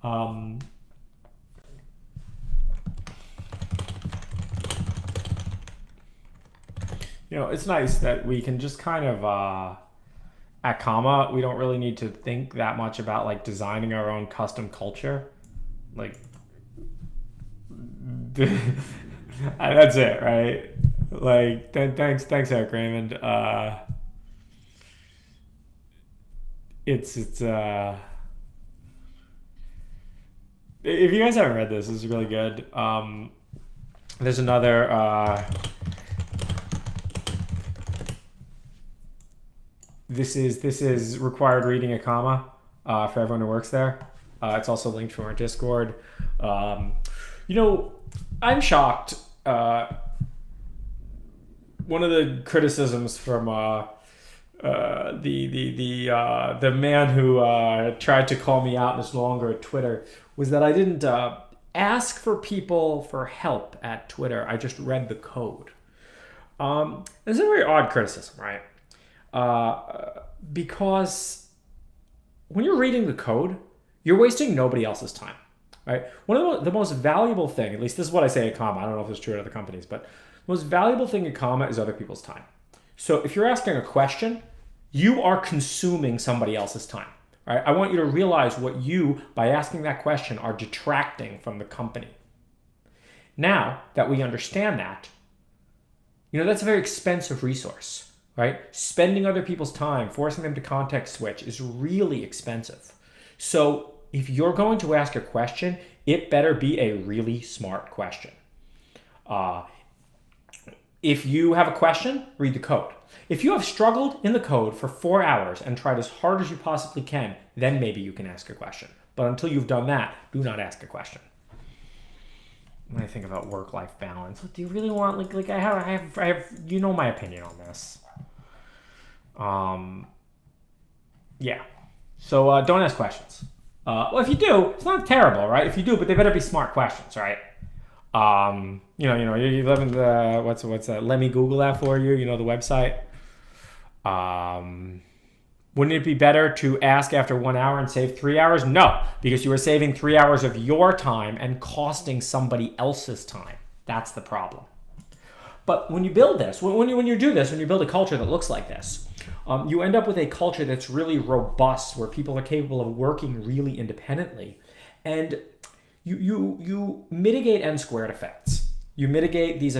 Um, it's nice that we can just kind of at Comma, we don't really need to think that much about like designing our own custom culture. Like that's it, right? Like thanks Eric Raymond. It's if you guys haven't read this is really good. There's another this is required reading at Comma for everyone who works there. It's also linked from our Discord. I'm shocked. One of the criticisms from the man who tried to call me out and is no longer at Twitter was that I didn't ask for people for help at Twitter. I just read the code. It's a very odd criticism, right? Because when you're reading the code, you're wasting nobody else's time, right? One of the most valuable thing, at least this is what I say at Comma, I don't know if it's true at other companies, but the most valuable thing at Comma is other people's time. So if you're asking a question, you are consuming somebody else's time, right? I want you to realize what you, by asking that question, are detracting from the company. Now that we understand that, that's a very expensive resource, right? Spending other people's time, forcing them to context switch is really expensive. So if you're going to ask a question, it better be a really smart question. If you have a question, read the code. If you have struggled in the code for 4 hours and tried as hard as you possibly can, then maybe you can ask a question. But until you've done that, do not ask a question. When I think about work-life balance, do you really want like I have my opinion on this. Yeah. So don't ask questions. Well, if you do, it's not terrible, right? If you do, but they better be smart questions, right? You live in the what's that? Let me Google that for you. The website. Wouldn't it be better to ask after 1 hour and save 3 hours? No, because you are saving 3 hours of your time and costing somebody else's time. That's the problem. But when you build this, when you do this, when you build a culture that looks like this, you end up with a culture that's really robust, where people are capable of working really independently, and you mitigate n-squared effects. You mitigate these